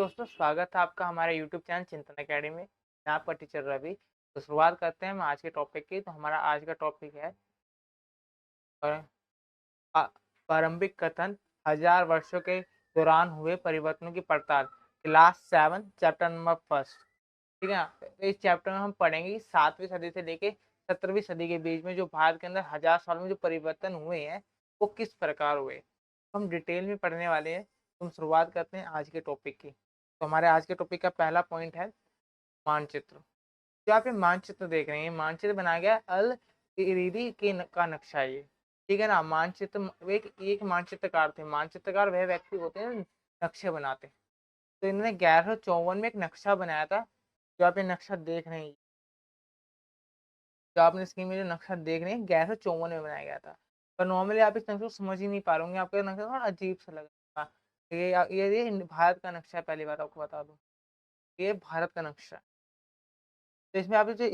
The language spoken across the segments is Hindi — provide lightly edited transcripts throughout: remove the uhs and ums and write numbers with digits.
दोस्तों, स्वागत है आपका हमारे यूट्यूब चैनल चिंतन अकेडमी में। मैं आपका टीचर रवि। तो शुरुआत करते हैं हम आज के टॉपिक की। तो हमारा आज का टॉपिक है पर- पा- प्रारंभिक कथन, हजार वर्षों के दौरान हुए परिवर्तनों की पड़ताल। Class 7 chapter number first. ठीक है ना। तो इस चैप्टर में हम पढ़ेंगे कि 7वीं सदी से लेके 17वीं सदी के बीच में जो भारत के अंदर 1000 साल में जो परिवर्तन हुए हैं वो किस प्रकार हुए, तो हम डिटेल में पढ़ने वाले हैं। तो हम शुरुआत करते हैं आज के टॉपिक की। तो हमारे आज के टॉपिक का पहला पॉइंट है मानचित्र। जो आप ये मानचित्र देख रहे हैं, मानचित्र बनाया गया अल इरीरी का नक्शा है ये। ठीक है ना। मानचित्र एक मानचित्रकार थे। मानचित्रकार वह व्यक्ति होते हैं नक्शे बनाते हैं। तो इन्होंने 1154 में एक नक्शा बनाया था। जो आप ये नक्शा देख रहे हैं, जो आपने स्क्रीन में जो नक्शा देख रहे हैं 1154 में बनाया गया था। पर नॉर्मली आप इस नक्शे को समझ ही नहीं पा रहे होंगे, आपको नक्शा थोड़ा अजीब सा लग रहा है। ये भारत का नक्शा है। पहली बात आपको बता दूं, ये भारत का नक्शा है। तो इसमें आप जो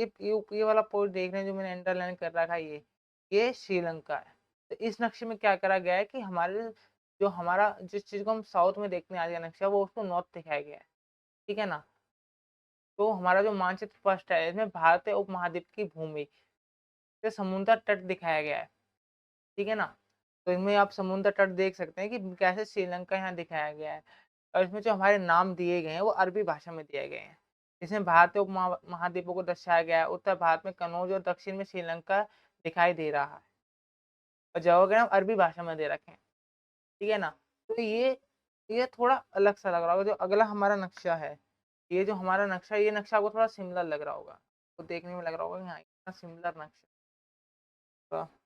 ये वाला पॉइंट देख रहे हैं जो मैंने अंडरलाइन कर रखा है, ये श्रीलंका है। तो इस नक्शे में क्या करा गया है कि हमारे जो हमारा जिस चीज को हम साउथ में देखने आ गया नक्शा, वो उसको नॉर्थ दिखाया गया है। ठीक है ना। तो हमारा जो मानचित्र फर्स्ट है, इसमें भारतीय उपमहाद्वीप की भूमि से समुद्र तट दिखाया गया है। ठीक है ना। तो इसमें आप समुद्र तट देख सकते हैं कि कैसे श्रीलंका यहाँ दिखाया गया है। और इसमें जो हमारे नाम दिए गए हैं वो अरबी भाषा में दिए गए हैं। इसमें भारतीय उप महाद्वीपों को दर्शाया गया है। उत्तर भारत में कनौज और दक्षिण में श्रीलंका दिखाई दे रहा है, और जवाब हम अरबी भाषा में दे रखे हैं। ठीक है ना। तो ये थोड़ा अलग सा लग रहा होगा। जो अगला हमारा नक्शा है, ये जो हमारा नक्शा है, ये नक्शा आपको थोड़ा सिमिलर लग रहा होगा। तो देखने में लग रहा होगा कि हाँ इतना सिमिलर नक्शा। तो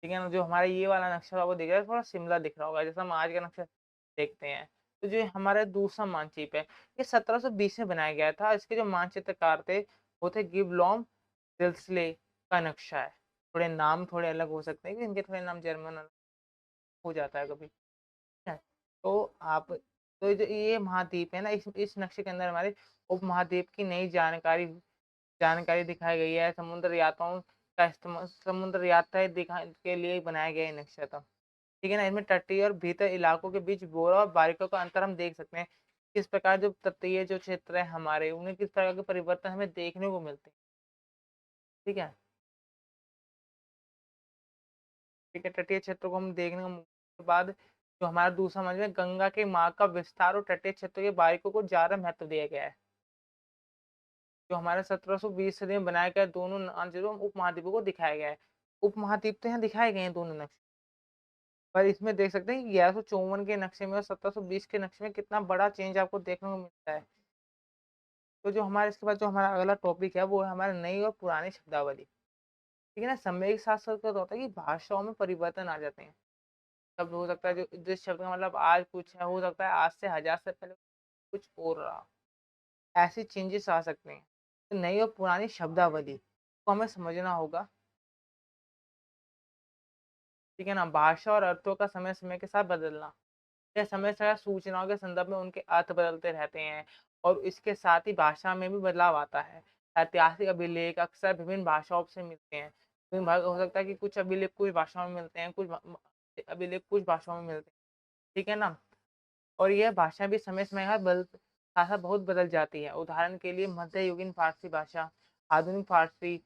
ठीक है ना, जो हमारा ये वाला नक्शा आपको दिख रहा है थोड़ा सिमिलर दिख रहा होगा जैसा हम आज का नक्शा देखते हैं। तो जो हमारा दूसरा मानचित्र है, ये 1720 में बनाया गया था। इसके जो मानचित्रकार थे वो थे गिबलॉम डिल्सले का नक्शा है। थोड़े नाम थोड़े अलग हो सकते हैं कि इनके थोड़े नाम जर्मन अलग हो जाता है कभी। ठीक है। तो आप तो जो ये महाद्वीप है ना, इस नक्शे के अंदर हमारे उपमहाद्वीप की नई जानकारी जानकारी दिखाई गई है। समुद्र यात्राओं का इस्तेमाल, समुद्र यात्रा दिखा के लिए बनाया गया है नक्शा था। ठीक है ना। इसमें तटीय और भीतर इलाकों के बीच गोरा और बारीकों का अंतर हम देख सकते हैं। किस प्रकार जो तटीय जो क्षेत्र है हमारे, उन्हें किस प्रकार के परिवर्तन हमें देखने को मिलते हैं। ठीक है। ठीक है। तटीय क्षेत्र को हम देखने के बाद जो हमारा दूसरा मजबूत है, गंगा के मार्ग का विस्तार और तटीय क्षेत्र के बारीकों को ज्यादा महत्व दिया गया है। जो हमारे 1720 सदी में बनाए गए दोनों उपमहाद्वीपों को दिखाया गया है। उपमहाद्वीप तो यहाँ दिखाए गए हैं दोनों नक्शे। पर इसमें देख सकते हैं कि 1154 के नक्शे में और 1720 के नक्शे में कितना बड़ा चेंज आपको देखने को मिलता है। तो जो हमारे इसके बाद जो हमारा अगला टॉपिक है वो है हमारा नई और पुरानी शब्दावली। ठीक है ना। समय के साथ साथ क्या होता है कि भाषाओं में परिवर्तन आ जाते हैं। शब्द हो सकता है जो जिस शब्द का मतलब आज कुछ है, हो सकता है आज से 1000 से पहले कुछ और रहा। ऐसी चेंजेस आ सकते हैं। तो नई और पुरानी शब्दावली को हमें समझना होगा। ठीक है ना। भाषा और अर्थों का समय समय के साथ बदलना, यह समय समय सूचनाओं के संदर्भ में उनके अर्थ बदलते रहते हैं। और इसके साथ ही भाषा में भी बदलाव आता है। ऐतिहासिक अभिलेख अक्सर विभिन्न भाषाओं से मिलते हैं। हो सकता है कि कुछ अभिलेख कुछ भाषाओं में मिलते हैं, अभिलेख कुछ भाषाओं में मिलते हैं। ठीक है ना। और यह भाषा भी समय समय पर भाषा बहुत बदल जाती है। उदाहरण के लिए मध्ययुगीन फारसी भाषा आधुनिक फारसी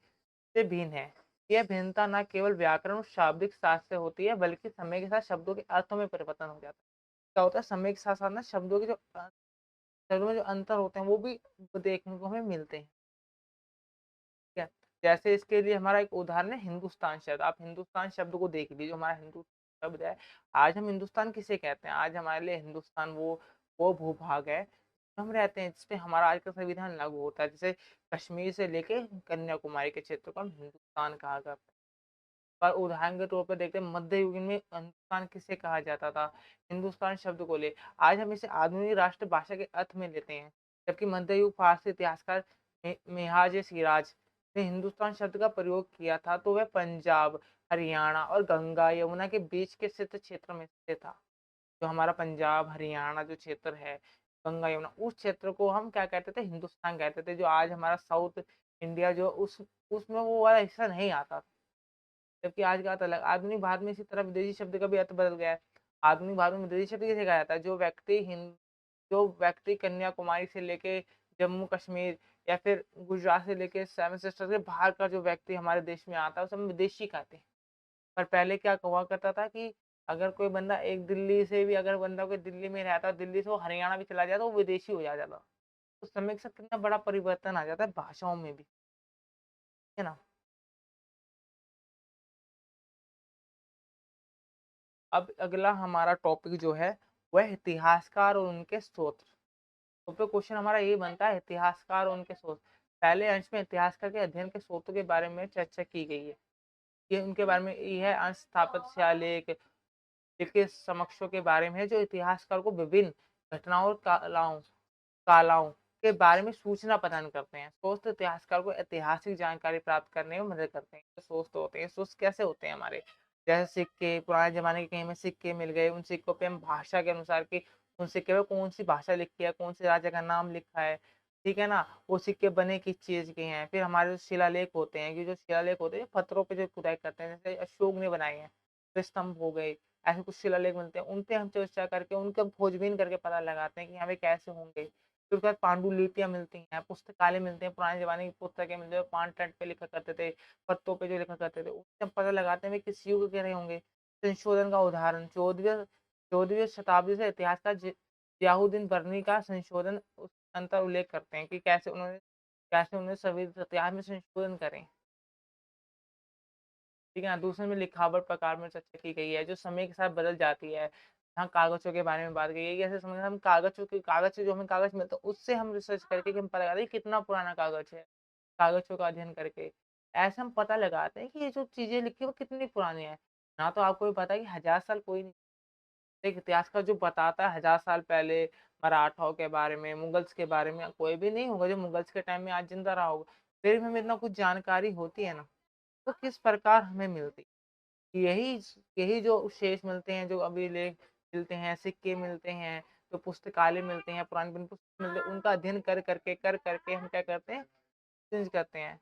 से भिन्न है। यह भिन्नता न केवल व्याकरण और शाब्दिक साज से होती है, बल्कि समय के साथ शब्दों के अर्थों में परिवर्तन हो जाता है। क्या होता है, समय के साथ साथ ना शब्दों के जो शब्दों में जो अंतर होते हैं वो भी देखने को हमें मिलते हैं। ठीक है। जैसे इसके लिए हमारा एक उदाहरण है हिंदुस्तान शब्द। आप हिंदुस्तान शब्द को देख लीजिए। जो हमारा हिंदू शब्द है, आज हम हिंदुस्तान किसे कहते हैं? आज हमारे लिए हिंदुस्तान वो भूभाग है हम रहते हैं, जिसपे हमारा आज का संविधान लागू होता है। जैसे कश्मीर से लेके कन्याकुमारी के क्षेत्र को हम हिंदुस्तान कहा करते हैं। पर उदाहरण के तौर पर देखते हैं मध्य युग में हिंदुस्तान किसे कहा जाता था? हिंदुस्तान शब्द को ले आज हम इसे आधुनिक राष्ट्रभाषा के अर्थ में लेते हैं। जबकि मध्य युग फारसी इतिहासकार मिहाज सिराज ने हिंदुस्तान शब्द का प्रयोग किया था, तो वह पंजाब हरियाणा और गंगा यमुना के बीच के स्थित क्षेत्र में से था। जो हमारा पंजाब हरियाणा जो क्षेत्र है, गंगा यमुना, उस क्षेत्र को हम क्या कहते थे, हिंदुस्तान कहते थे। जो आज हमारा साउथ इंडिया जो उस उसमें वो वाला हिस्सा नहीं आता था। जबकि आज का अर्थ अलग, आधुनिक भारत में इसी तरह विदेशी शब्द का भी अर्थ बदल गया है। आधुनिक भारत में विदेशी शब्द कैसे कहा जाता है, जो व्यक्ति कन्याकुमारी से लेके जम्मू कश्मीर या फिर गुजरात से लेके सेवन सिस्टर्स के बाहर का जो व्यक्ति हमारे देश में आता है उसे हम विदेशी कहते हैं। पर पहले क्या हुआ करता था कि अगर कोई बंदा एक दिल्ली से भी, अगर बंदा कोई दिल्ली में रहता है, दिल्ली से वो हरियाणा भी चला जाता, तो वो विदेशी हो जाता था। तो समय के साथ कितना बड़ा परिवर्तन आ जाता है भाषाओं में भी, है ना। अब अगला हमारा टॉपिक जो है वह इतिहासकार और उनके स्रोत। तो फिर क्वेश्चन हमारा ये बनता है, इतिहासकार और उनके स्रोत। पहले अंश में इतिहासकार के अध्ययन के स्रोतों के बारे में चर्चा की गई है। ये उनके बारे में ये है, अंश स्थापित शिलालेख के समक्षों के बारे में है, जो इतिहासकार को विभिन्न घटनाओं और कालाओं के बारे में सूचना प्रदान करते हैं। सोर्स इतिहासकार को ऐतिहासिक जानकारी प्राप्त करने में मदद करते हैं। तो सोर्स तो होते हैं, सोर्स कैसे होते हैं हमारे, जैसे सिक्के, पुराने जमाने के कहीं में सिक्के मिल गए, उन सिक्कों पे हम भाषा के अनुसार की, उन सिक्के पे कौन सी भाषा लिखी है, कौन से राजा का नाम लिखा है, ठीक है ना, वो सिक्के बने किस चीज के हैं। फिर हमारे जो शिलालेख होते हैं, कि जो शिलालेख होते हैं पत्थरों पे जो खुदाई करते हैं, जैसे अशोक ने बनाए हैं, तो स्तंभ हो गए, ऐसे कुछ शिलालेख मिलते हैं, उन पे हम चर्चा करके उनका खोजबीन करके पता लगाते हैं कि हमें कैसे होंगे। फिर उसके बाद पांडुलिपियां मिलती हैं, पुस्तकालय मिलते हैं, पुराने जमाने की पुस्तकें मिलती है, पान टट पे लिखा करते थे, पत्तों पे जो लिखा करते थे, उससे हम पता लगाते हैं वे किस युग के रहे होंगे। संशोधन का उदाहरण, 14वीं शताब्दी से इतिहासकार जियाउद्दीन बर्नी का संशोधन अंतर उल्लेख करते हैं कि कैसे उन्होंने सभी इतिहास में संशोधन करें। ठीक है ना। दूसरे में लिखावट प्रकार में चर्चा की गई है, जो समय के साथ बदल जाती है। यहाँ कागजों के बारे में बात की गई है, ऐसे समय हम कागज से जो हमें कागज मिलता है उससे हम रिसर्च करके कि हम पता लगाते हैं कितना पुराना कागज है, कागजों का अध्ययन करके ऐसे हम पता लगाते हैं कि ये जो चीजें लिखी है वो कितनी पुरानी है। ना तो आपको भी पता है कि 1000 साल कोई नहीं, एक इतिहास का जो बताता है 1000 साल पहले मराठाओं के बारे में, मुगल्स के बारे में, कोई भी नहीं होगा जो मुगल्स के टाइम में आज जिंदा रहा होगा। फिर भी हमें इतना कुछ जानकारी होती है ना, तो किस प्रकार हमें मिलती है। यही यही जो शेष मिलते हैं, जो अभिलेख मिलते हैं, सिक्के मिलते हैं, जो पुस्तकालय मिलते हैं, पुरानी पुस्तक मिलते हैं, उनका अध्ययन कर करके हम क्या करते हैं, चेंज करते हैं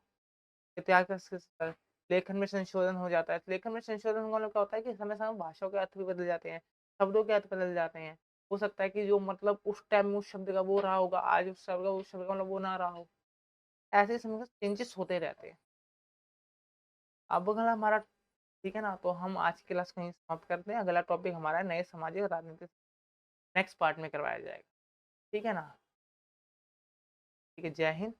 इतिहास का लेखन में संशोधन हो जाता है। लेखन में संशोधन होने का मतलब क्या होता है कि समय समय भाषाओं के अर्थ भी बदल जाते हैं, शब्दों के अर्थ बदल जाते हैं। हो सकता है कि जो मतलब उस टाइम में उस शब्द का वो रहा होगा, आज उस शब्द का मतलब वो ना रहा हो। ऐसे समय चेंजेस होते रहते हैं। अब अगला हमारा, ठीक है ना, तो हम आज की क्लास को यहीं समाप्त करते हैं। अगला टॉपिक हमारा नए सामाजिक और राजनीतिक नेक्स्ट पार्ट में करवाया जाएगा। ठीक है ना। ठीक है, जय हिंद।